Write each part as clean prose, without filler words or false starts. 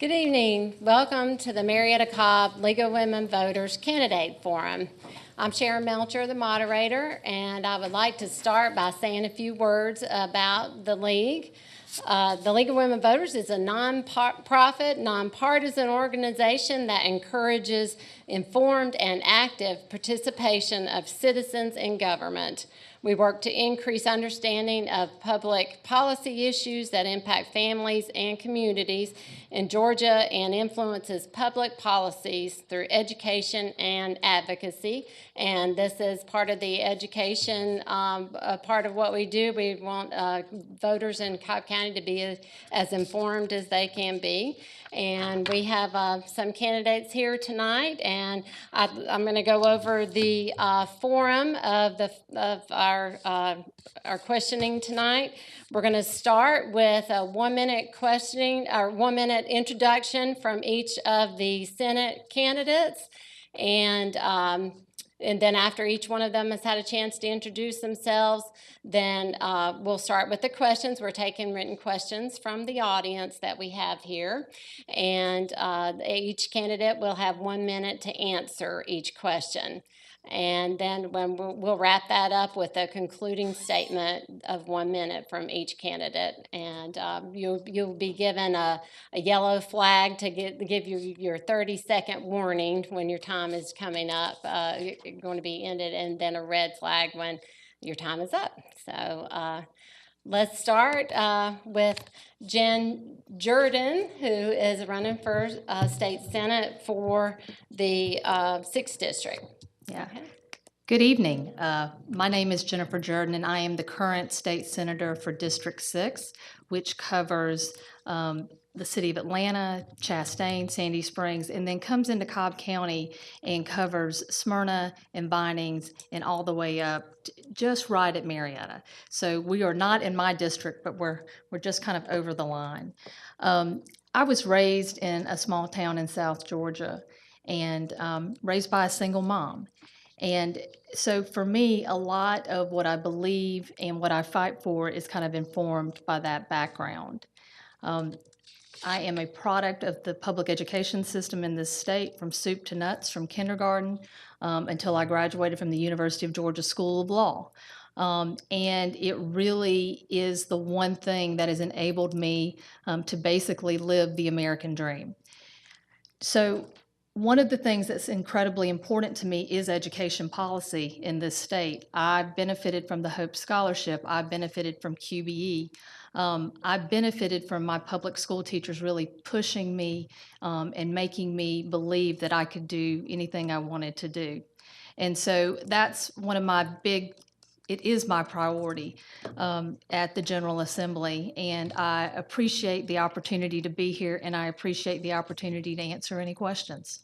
Good evening. Welcome to the Marietta Cobb League of Women Voters Candidate Forum. I'm Sharon Melcher, the moderator, and I would like to start by saying a few words about the League. The League of Women Voters is a non-profit, nonpartisan organization that encourages informed and active participation of citizens in government. We work to increase understanding of public policy issues that impact families and communities in Georgia and influences public policies through education and advocacy. And this is part of the education part of what we do. We want voters in Cobb County to be as informed as they can be. And we have some candidates here tonight, and I'm going to go over the forum of our questioning tonight. We're going to start with a 1-minute questioning or 1-minute introduction from each of the Senate candidates, and then after each one of them has had a chance to introduce themselves, then we'll start with the questions. We're taking written questions from the audience that we have here. And each candidate will have 1 minute to answer each question. And then we'll wrap that up with a concluding statement of 1 minute from each candidate. And you'll be given a yellow flag to give you your 30-second warning when your time is coming up, going to be ended, and then a red flag when your time is up. So let's start with Jen Jordan, who is running for state senate for the 6th district. Yeah. Okay. Good evening. My name is Jennifer Jordan, and I am the current state senator for District 6, which covers the city of Atlanta, Chastain, Sandy Springs, and then comes into Cobb County and covers Smyrna and Vinings and all the way up just right at Marietta. So we are not in my district, but we're just kind of over the line. I was raised in a small town in South Georgia and raised by a single mom. And so for me, a lot of what I believe and what I fight for is kind of informed by that background. I am a product of the public education system in this state, from soup to nuts, from kindergarten until I graduated from the University of Georgia School of Law. And it really is the one thing that has enabled me to basically live the American dream. So one of the things that's incredibly important to me is education policy in this state. I've benefited from the Hope Scholarship. I've benefited from QBE. I've benefited from my public school teachers really pushing me and making me believe that I could do anything I wanted to do. And so that's one of my it is my priority at the General Assembly, and I appreciate the opportunity to be here, and I appreciate the opportunity to answer any questions.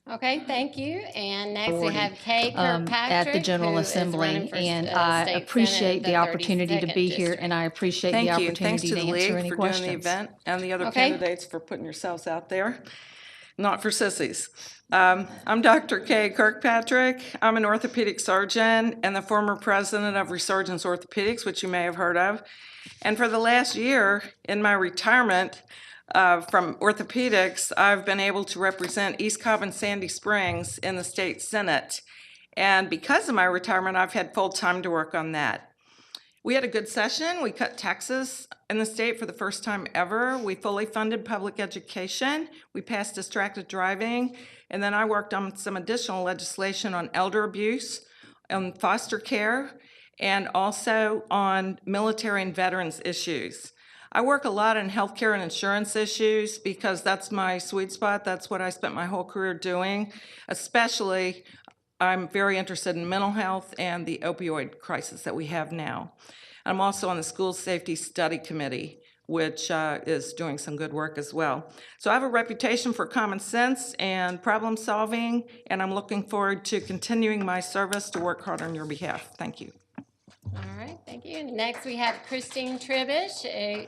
Okay, thank you. And next we have Kay Kirkpatrick at the General Assembly, and I appreciate the opportunity to be here, and I appreciate the opportunity to answer any questions. Thanks to the League for doing the event, and the other candidates for putting yourselves out there. Not for sissies. I'm Dr. Kay Kirkpatrick. I'm an orthopedic surgeon and the former president of Resurgence Orthopedics, which you may have heard of. And for the last year, in my retirement from orthopedics, I've been able to represent East Cobb and Sandy Springs in the state senate. And because of my retirement, I've had full time to work on that. We had a good session. We cut taxes in the state for the first time ever. We fully funded public education. We passed distracted driving. And then I worked on some additional legislation on elder abuse, on foster care, and also on military and veterans issues. I work a lot on healthcare and insurance issues because that's my sweet spot. That's what I spent my whole career doing. Especially, I'm very interested in mental health and the opioid crisis that we have now. I'm also on the School Safety Study Committee, which is doing some good work as well. So I have a reputation for common sense and problem solving, and I'm looking forward to continuing my service to work hard on your behalf. Thank you. All right, thank you. Next we have Christine Triebsch,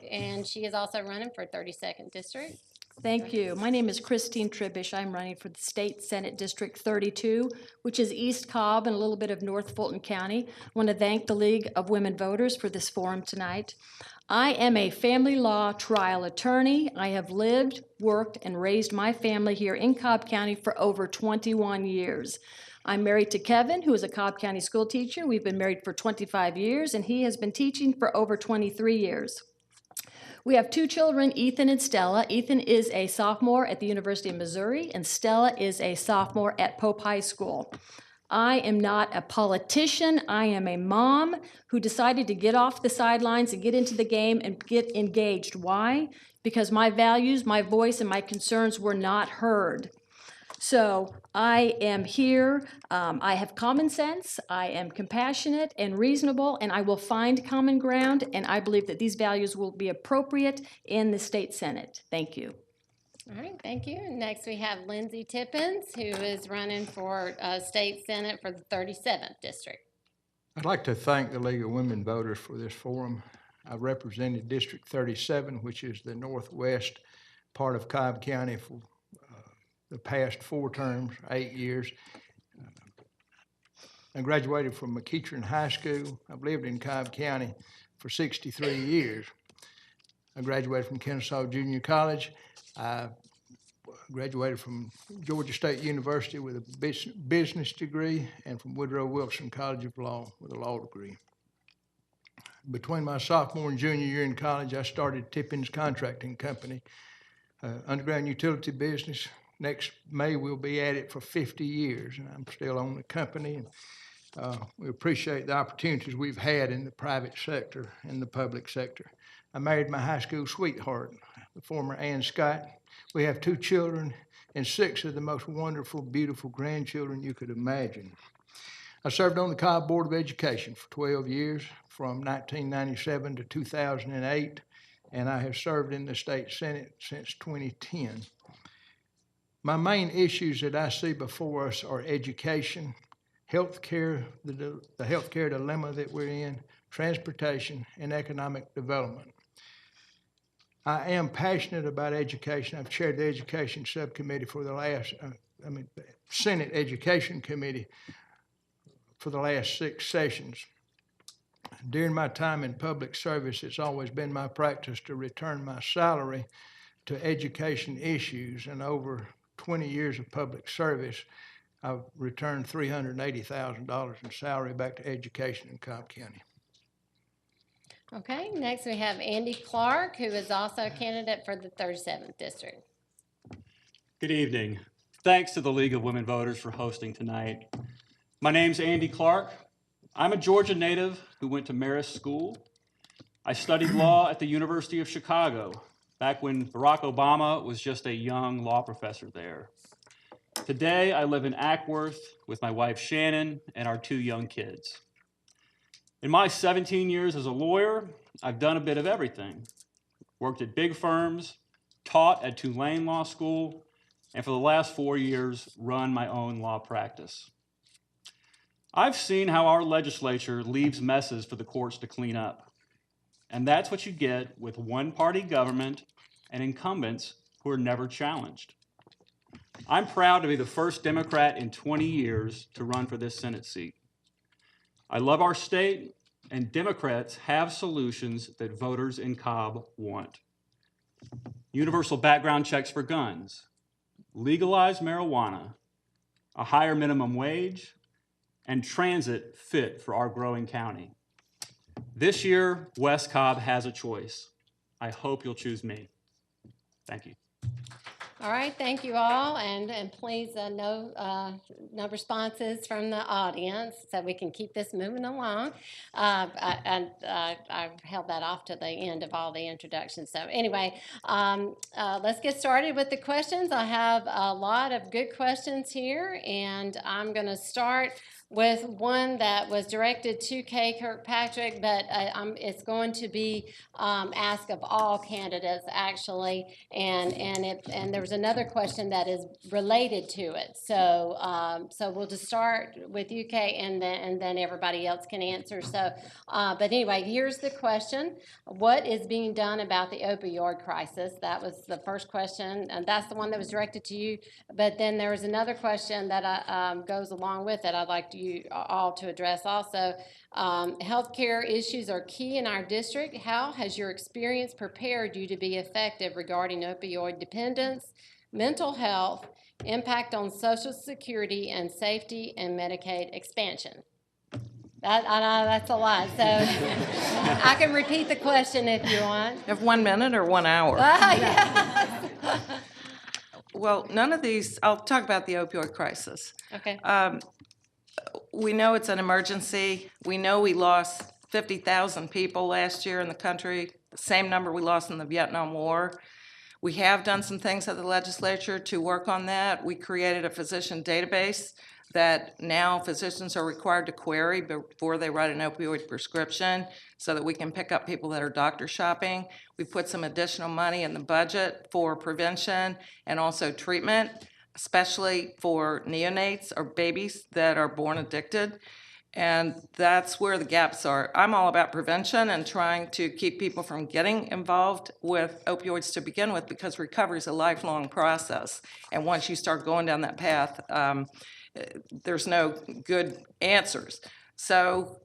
and she is also running for 32nd District. Thank you. My name is Christine Triebsch. I'm running for the State Senate District 32, which is East Cobb and a little bit of North Fulton County. I want to thank the League of Women Voters for this forum tonight. I am a family law trial attorney. I have lived, worked, and raised my family here in Cobb County for over 21 years. I'm married to Kevin, who is a Cobb County school teacher. We've been married for 25 years, and he has been teaching for over 23 years. We have two children, Ethan and Stella. Ethan is a sophomore at the University of Missouri, and Stella is a sophomore at Pope High School. I am not a politician. I am a mom who decided to get off the sidelines and get into the game and get engaged. Why? Because my values, my voice, and my concerns were not heard. So I am here. I have common sense. I am compassionate and reasonable, and I will find common ground, and I believe that these values will be appropriate in the state Senate. Thank you. All right, thank you. Next, we have Lindsey Tippins, who is running for State Senate for the 37th District. I'd like to thank the League of Women Voters for this forum. I represented District 37, which is the northwest part of Cobb County, for the past 4 terms, 8 years. I graduated from McEachern High School. I've lived in Cobb County for 63 years. I graduated from Kennesaw Junior College. I graduated from Georgia State University with a business degree, and from Woodrow Wilson College of Law with a law degree. Between my sophomore and junior year in college, I started Tippins Contracting Company, underground utility business. Next May, we'll be at it for 50 years, and I'm still on the company. And we appreciate the opportunities we've had in the private sector and the public sector. I married my high school sweetheart, the former Ann Scott. We have 2 children and 6 of the most wonderful, beautiful grandchildren you could imagine. I served on the Cobb Board of Education for 12 years, from 1997 to 2008, and I have served in the state Senate since 2010. My main issues that I see before us are education, healthcare, the healthcare dilemma that we're in, transportation, and economic development. I am passionate about education. I've chaired the education subcommittee for the last, Senate Education Committee for the last 6 sessions. During my time in public service, it's always been my practice to return my salary to education issues, and over 20 years of public service, I've returned $380,000 in salary back to education in Cobb County. Okay, next we have Andy Clark, who is also a candidate for the 37th District. Good evening. Thanks to the League of Women Voters for hosting tonight. My name's Andy Clark. I'm a Georgia native who went to Marist School. I studied law at the University of Chicago, back when Barack Obama was just a young law professor there. Today, I live in Ackworth with my wife Shannon and our 2 young kids. In my 17 years as a lawyer, I've done a bit of everything. Worked at big firms, taught at Tulane Law School, and for the last 4 years, run my own law practice. I've seen how our legislature leaves messes for the courts to clean up. And that's what you get with one-party government and incumbents who are never challenged. I'm proud to be the first Democrat in 20 years to run for this Senate seat. I love our state, and Democrats have solutions that voters in Cobb want. Universal background checks for guns, legalized marijuana, a higher minimum wage, and transit fit for our growing county. This year, West Cobb has a choice. I hope you'll choose me. Thank you. All right, thank you all, and please no responses from the audience so we can keep this moving along. I held that off to the end of all the introductions. So anyway, let's get started with the questions. I have a lot of good questions here, and I'm going to start with one that was directed to Kay Kirkpatrick, but it's going to be asked of all candidates, actually. And there was another question that is related to it. So we'll just start with you, Kay, and then everybody else can answer. But anyway, here's the question. What is being done about the opioid crisis? That was the first question, and that's the one that was directed to you. But then there was another question that goes along with it. I'd like you all to address also. Healthcare issues are key in our district. How has your experience prepared you to be effective regarding opioid dependence, mental health, impact on Social Security and safety, and Medicaid expansion? I know that's a lot, so I can repeat the question if you want. You have 1 minute or 1 hour? Yes. Well, none of these, I'll talk about the opioid crisis. Okay. We know it's an emergency. We know we lost 50,000 people last year in the country, the same number we lost in the Vietnam War. We have done some things at the legislature to work on that. We created a physician database that now physicians are required to query before they write an opioid prescription so that we can pick up people that are doctor shopping. We put some additional money in the budget for prevention and also treatment, especially for neonates or babies that are born addicted. And that's where the gaps are. I'm all about prevention and trying to keep people from getting involved with opioids to begin with, because recovery is a lifelong process. And once you start going down that path, there's no good answers. So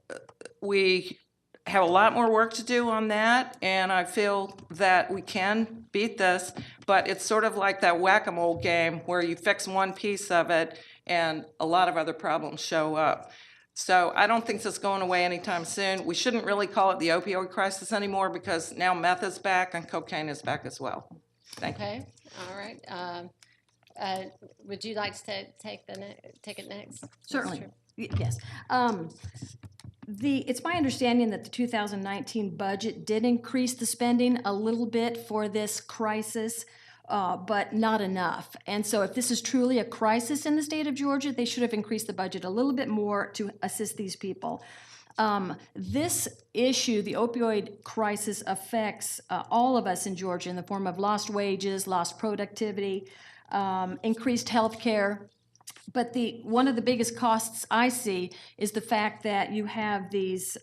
we have a lot more work to do on that, and I feel that we can beat this, but it's sort of like that whack-a-mole game where you fix one piece of it and a lot of other problems show up. So I don't think this is going away anytime soon. We shouldn't really call it the opioid crisis anymore, because now meth is back and cocaine is back as well. Thank you. Okay. All right. Would you like to take it next? Certainly. Yes. It's my understanding that the 2019 budget did increase the spending a little bit for this crisis, but not enough. And so if this is truly a crisis in the state of Georgia, they should have increased the budget a little bit more to assist these people. This issue, the opioid crisis, affects all of us in Georgia in the form of lost wages, lost productivity, increased health care. But one of the biggest costs I see is the fact that you have these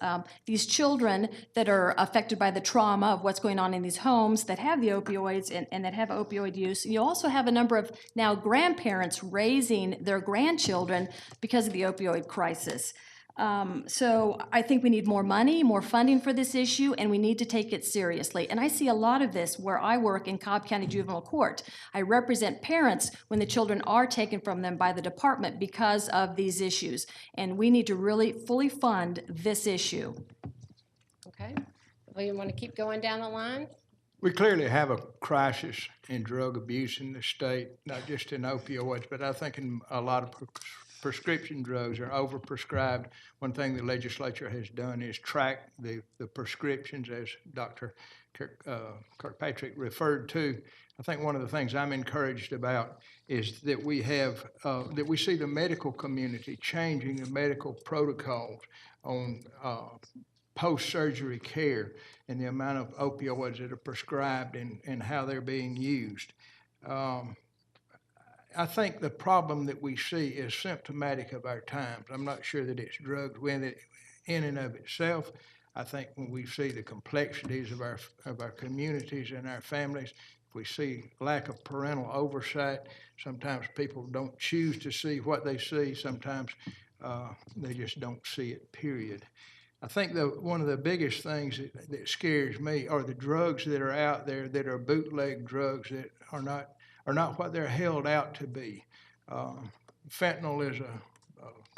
children that are affected by the trauma of what's going on in these homes that have the opioids and that have opioid use. You also have a number of now grandparents raising their grandchildren because of the opioid crisis. So I think we need more money, more funding for this issue, and we need to take it seriously. And I see a lot of this where I work in Cobb County Juvenile Court. I represent parents when the children are taken from them by the department because of these issues. And we need to really fully fund this issue. Okay. Well, you want to keep going down the line? We clearly have a crisis in drug abuse in the state, not just in opioids, but I think in a lot of prescription drugs are overprescribed. One thing the legislature has done is track the prescriptions, as Dr. Kirkpatrick referred to. I think one of the things I'm encouraged about is that we have that we see the medical community changing the medical protocols on post-surgery care and the amount of opioids that are prescribed and how they're being used. I think the problem that we see is symptomatic of our times. I'm not sure that it's drugs in and of itself. I think when we see the complexities of our communities and our families, if we see lack of parental oversight, sometimes people don't choose to see what they see. Sometimes they just don't see it, period. I think one of the biggest things that scares me are the drugs that are out there that are bootleg drugs that are not what they're held out to be. Fentanyl is a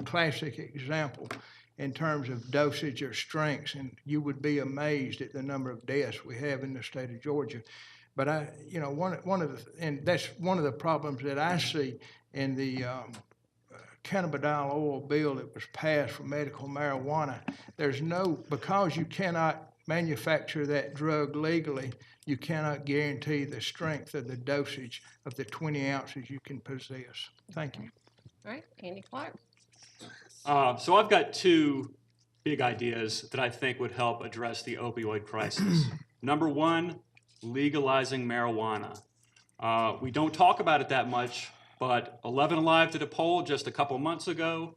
classic example in terms of dosage or strengths, and you would be amazed at the number of deaths we have in the state of Georgia. But that's one of the problems that I see in the cannabidiol oil bill that was passed for medical marijuana. Because you cannot manufacture that drug legally, you cannot guarantee the strength of the dosage of the 20 ounces you can possess. Thank you. All right, Andy Clark. So I've got two big ideas that I think would help address the opioid crisis. Number one, legalizing marijuana. We don't talk about it that much, but 11 Alive did a poll just a couple months ago.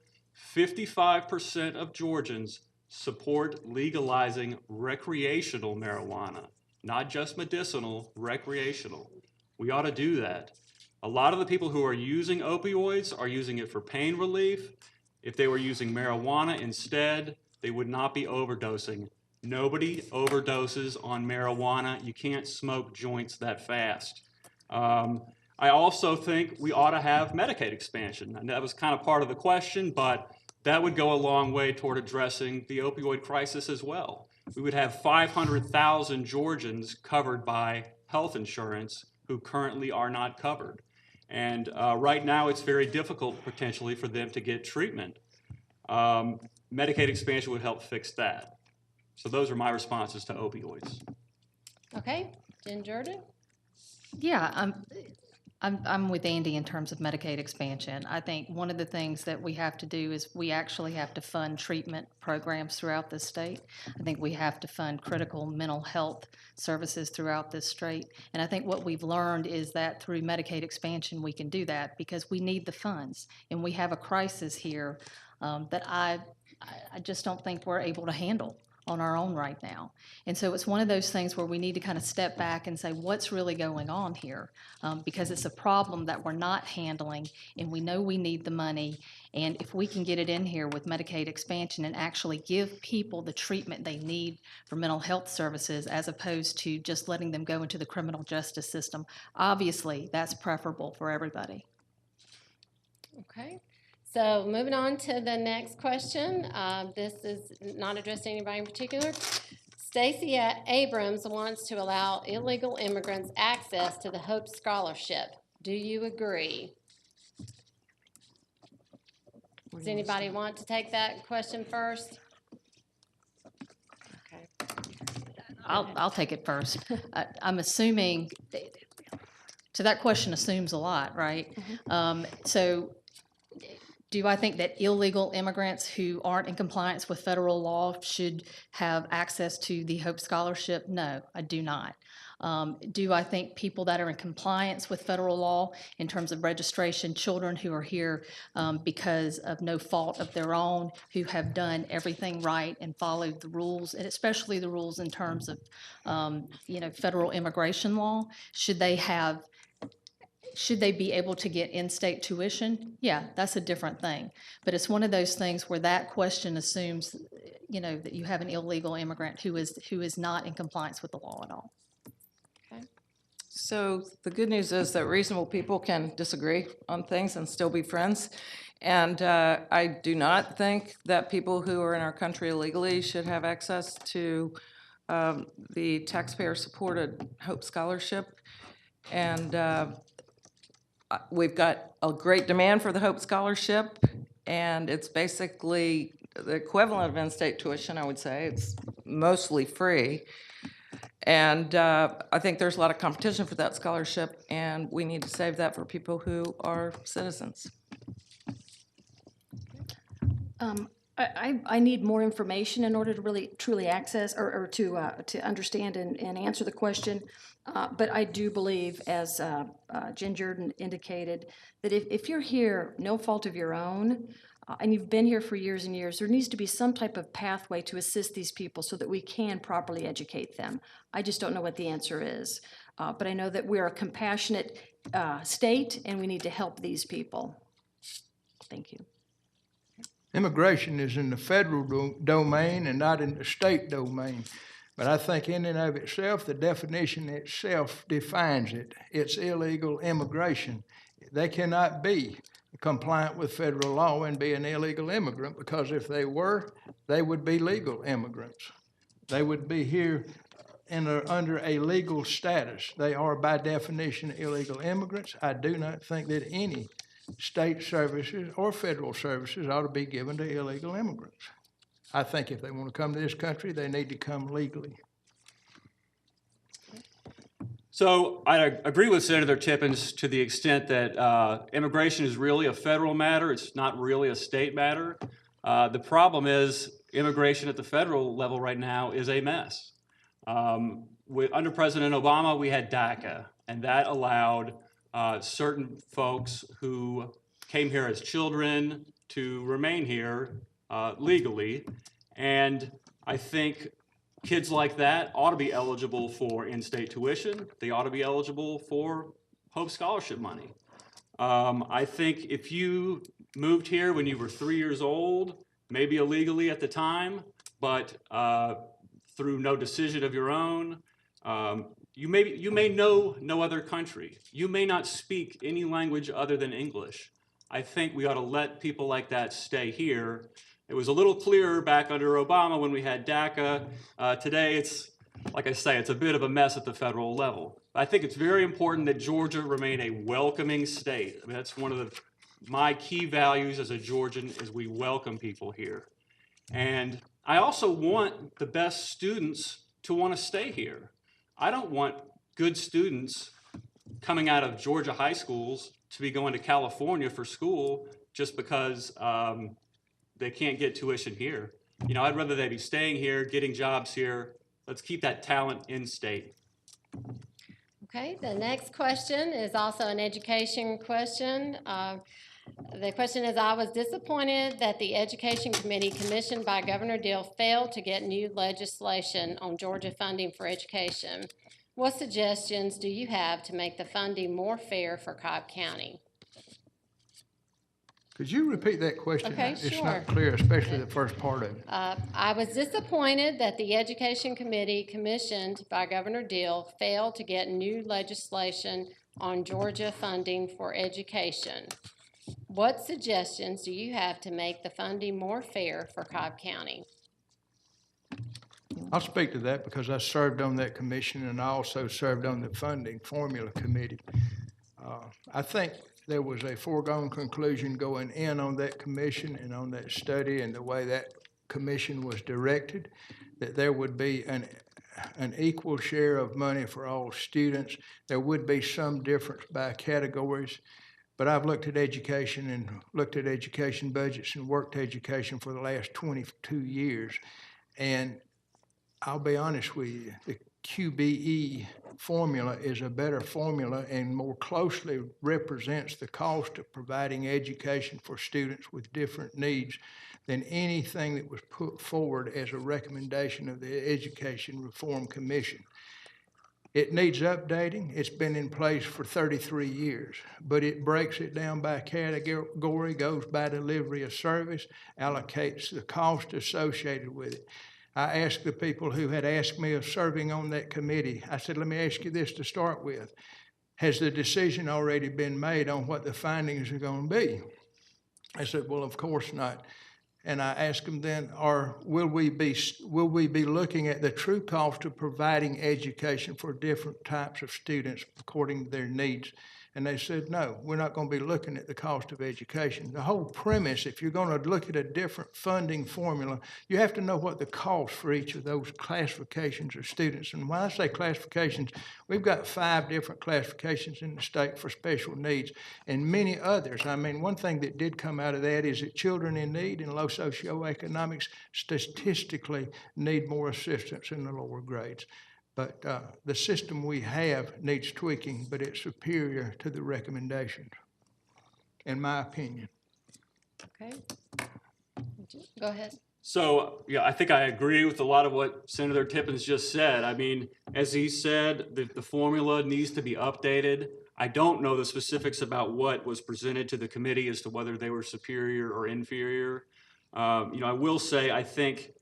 55% of Georgians support legalizing recreational marijuana, not just medicinal, recreational. We ought to do that. A lot of the people who are using opioids are using it for pain relief. If they were using marijuana instead, they would not be overdosing. Nobody overdoses on marijuana. You can't smoke joints that fast. I also think we ought to have Medicaid expansion. And that was kind of part of the question, but that would go a long way toward addressing the opioid crisis as well. We would have 500,000 Georgians covered by health insurance who currently are not covered. And right now, it's very difficult potentially for them to get treatment. Medicaid expansion would help fix that. So those are my responses to opioids. Okay, Jen Jordan? Yeah, I'm with Andy in terms of Medicaid expansion. I think one of the things that we have to do is we actually have to fund treatment programs throughout the state. I think we have to fund critical mental health services throughout this state. And I think what we've learned is that through Medicaid expansion, we can do that because we need the funds. And we have a crisis here that I just don't think we're able to handle on our own right now. And so it's one of those things where we need to kind of step back and say, what's really going on here? Because it's a problem that we're not handling, and we know we need the money. And if we can get it in here with Medicaid expansion and actually give people the treatment they need for mental health services, as opposed to just letting them go into the criminal justice system, obviously that's preferable for everybody. Okay. So moving on to the next question. This is not addressed to anybody in particular. Stacey Abrams wants to allow illegal immigrants access to the Hope Scholarship. Do you agree? Does anybody want to take that question first? Okay. I'll take it first. I'm assuming, so that question assumes a lot, right? So do I think that illegal immigrants who aren't in compliance with federal law should have access to the Hope Scholarship? No, I do not. Do I think people that are in compliance with federal law in terms of registration, children who are here because of no fault of their own, who have done everything right and followed the rules, and especially the rules in terms of federal immigration law, should they be able to get in-state tuition? Yeah, that's a different thing. But it's one of those things where that question assumes, that you have an illegal immigrant who is not in compliance with the law at all. Okay. So the good news is that reasonable people can disagree on things and still be friends. And I do not think that people who are in our country illegally should have access to the taxpayer-supported Hope Scholarship. And we've got a great demand for the Hope Scholarship, and it's basically the equivalent of in-state tuition, I would say. It's mostly free. And I think there's a lot of competition for that scholarship, and we need to save that for people who are citizens. I need more information in order to really truly access or to understand and answer the question. But I do believe, as Jen Jordan indicated, that if you're here, no fault of your own, and you've been here for years and years, there needs to be some type of pathway to assist these people so that we can properly educate them. I just don't know what the answer is. But I know that we're a compassionate state, and we need to help these people. Thank you. Immigration is in the federal domain and not in the state domain. But I think in and of itself, the definition itself defines it. It's illegal immigration. They cannot be compliant with federal law and be an illegal immigrant, because if they were, they would be legal immigrants. They would be here under a legal status. They are by definition illegal immigrants. I do not think that any state services or federal services ought to be given to illegal immigrants. I think if they want to come to this country, they need to come legally. So I agree with Senator Tippins to the extent that immigration is really a federal matter. It's not really a state matter. The problem is immigration at the federal level right now is a mess. Under President Obama, we had DACA, and that allowed certain folks who came here as children to remain here legally. And I think kids like that ought to be eligible for in-state tuition. They ought to be eligible for Hope Scholarship money. I think if you moved here when you were 3 years old, maybe illegally at the time, but through no decision of your own, you may know no other country. You may not speak any language other than English. I think we ought to let people like that stay here. It was a little clearer back under Obama when we had DACA. Today, it's, like I say, it's a bit of a mess at the federal level. I think it's very important that Georgia remain a welcoming state. I mean, that's one of my key values as a Georgian is we welcome people here. And I also want the best students to want to stay here. I don't want good students coming out of Georgia high schools to be going to California for school just because they can't get tuition here. You know, I'd rather they be staying here, getting jobs here. Let's keep that talent in state. Okay, the next question is also an education question. The question is, I was disappointed that the Education Committee commissioned by Governor Deal failed to get new legislation on Georgia funding for education. What suggestions do you have to make the funding more fair for Cobb County? Could you repeat that question? Okay, It's sure. not clear, especially the first part of it. I was disappointed that the Education Committee commissioned by Governor Deal failed to get new legislation on Georgia funding for education. What suggestions do you have to make the funding more fair for Cobb County? I'll speak to that because I served on that commission and I also served on the funding formula committee. I think there was a foregone conclusion going in on that commission and on that study and the way that commission was directed, that there would be an equal share of money for all students. There would be some difference by categories, but I've looked at education and looked at education budgets and worked education for the last 22 years. And I'll be honest with you, the QBE formula is a better formula and more closely represents the cost of providing education for students with different needs than anything that was put forward as a recommendation of the Education Reform Commission. It needs updating. It's been in place for 33 years, but it breaks it down by category, goes by delivery of service, allocates the cost associated with it. I asked the people who had asked me of serving on that committee, I said, let me ask you this to start with. Has the decision already been made on what the findings are going to be? I said, well, of course not. And I asked them then, will we be looking at the true cost of providing education for different types of students according to their needs? And they said, no, we're not going to be looking at the cost of education. The whole premise, if you're going to look at a different funding formula, you have to know what the cost for each of those classifications of students. And when I say classifications, we've got 5 different classifications in the state for special needs and many others. I mean, one thing that did come out of that is that children in need and low socioeconomics statistically need more assistance in the lower grades. But the system we have needs tweaking, but it's superior to the recommendations, in my opinion. Okay. Go ahead. So, yeah, I think I agree with a lot of what Senator Tippins just said. I mean, as he said, the formula needs to be updated. I don't know the specifics about what was presented to the committee as to whether they were superior or inferior. I will say, I think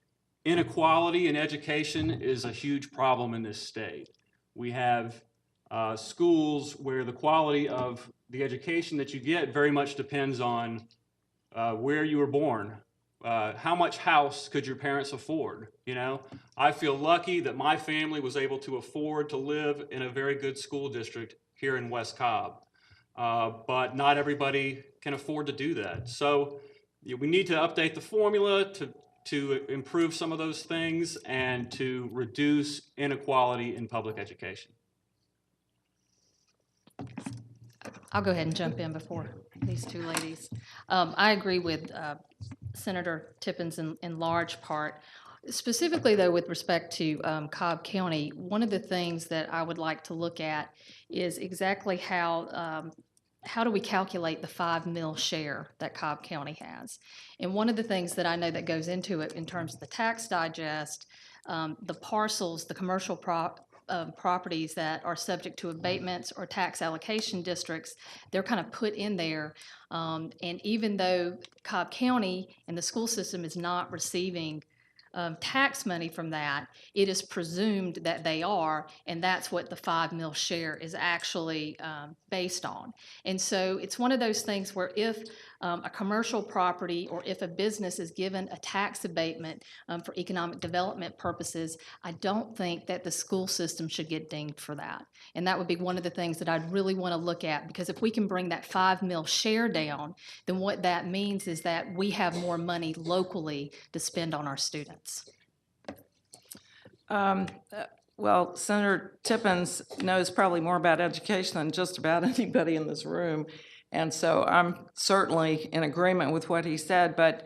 inequality in education is a huge problem in this state. We have schools where the quality of the education that you get very much depends on where you were born. How much house could your parents afford? You know, I feel lucky that my family was able to afford to live in a very good school district here in West Cobb. But not everybody can afford to do that. So we need to update the formula to improve some of those things and to reduce inequality in public education. I'll go ahead and jump in before these two ladies. I agree with Senator Tippins in large part. Specifically, though, with respect to Cobb County, one of the things that I would like to look at is exactly how do we calculate the 5 mil share that Cobb County has? And one of the things that I know that goes into it in terms of the tax digest, the parcels, the commercial properties that are subject to abatements or tax allocation districts, they're kind of put in there. And even though Cobb County and the school system is not receiving tax money from that, it is presumed that they are, and that's what the 5 mil share is actually based on. And so it's one of those things where if a commercial property or if a business is given a tax abatement for economic development purposes, I don't think that the school system should get dinged for that. And that would be one of the things that I'd really want to look at, because if we can bring that 5 mil share down, then what that means is that we have more money locally to spend on our students. Well, Senator Tippins knows probably more about education than just about anybody in this room. And so I'm certainly in agreement with what he said, but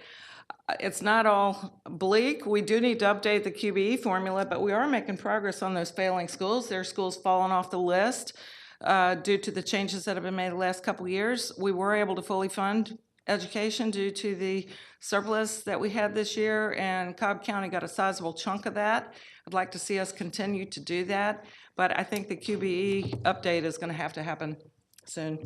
it's not all bleak. We do need to update the QBE formula, but we are making progress on those failing schools. There are schools falling off the list due to the changes that have been made the last couple of years. We were able to fully fund education due to the surplus that we had this year, and Cobb County got a sizable chunk of that. I'd like to see us continue to do that, but I think the QBE update is going to happen soon.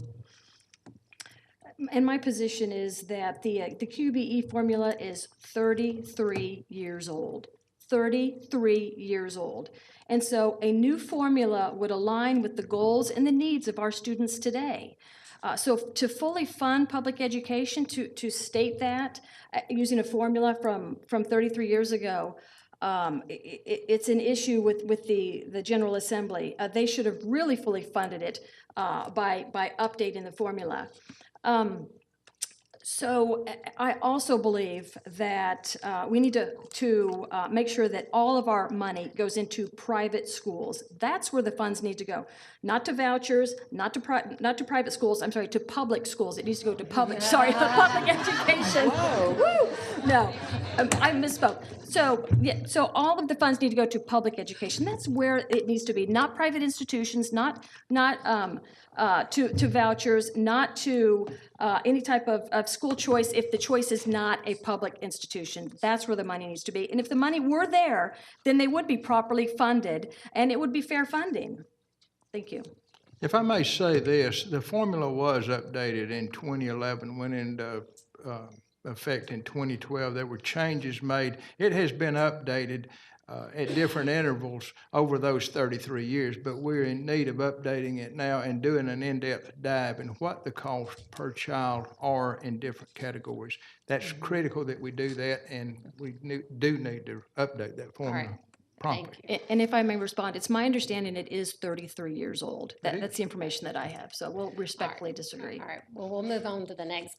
And my position is that the QBE formula is 33 years old. 33 years old. And so a new formula would align with the goals and the needs of our students today. So to fully fund public education, to state that using a formula from 33 years ago, it's an issue with the General Assembly. They should have really fully funded it by updating the formula. So I also believe that we need to make sure that all of our money goes into private schools. That's where the funds need to go, not to vouchers, not to private schools. I'm sorry, to public schools. It needs to go to public. Sorry, to public education. Woo! No, I misspoke. So yeah, so all of the funds need to go to public education. That's where it needs to be, not private institutions, not to vouchers, not to any type of school choice if the choice is not a public institution. That's where the money needs to be. And if the money were there, then they would be properly funded, and it would be fair funding. Thank you. If I may say this, the formula was updated in 2011, went into effect in 2012. There were changes made. It has been updated at different intervals over those 33 years, but we're in need of updating it now and doing an in-depth dive in what the costs per child are in different categories. That's critical that we do that, and we do need to update that formula promptly. And if I may respond, it's my understanding it is 33 years old. That's the information that I have, so we'll respectfully disagree. All right, well, we'll move on to the next.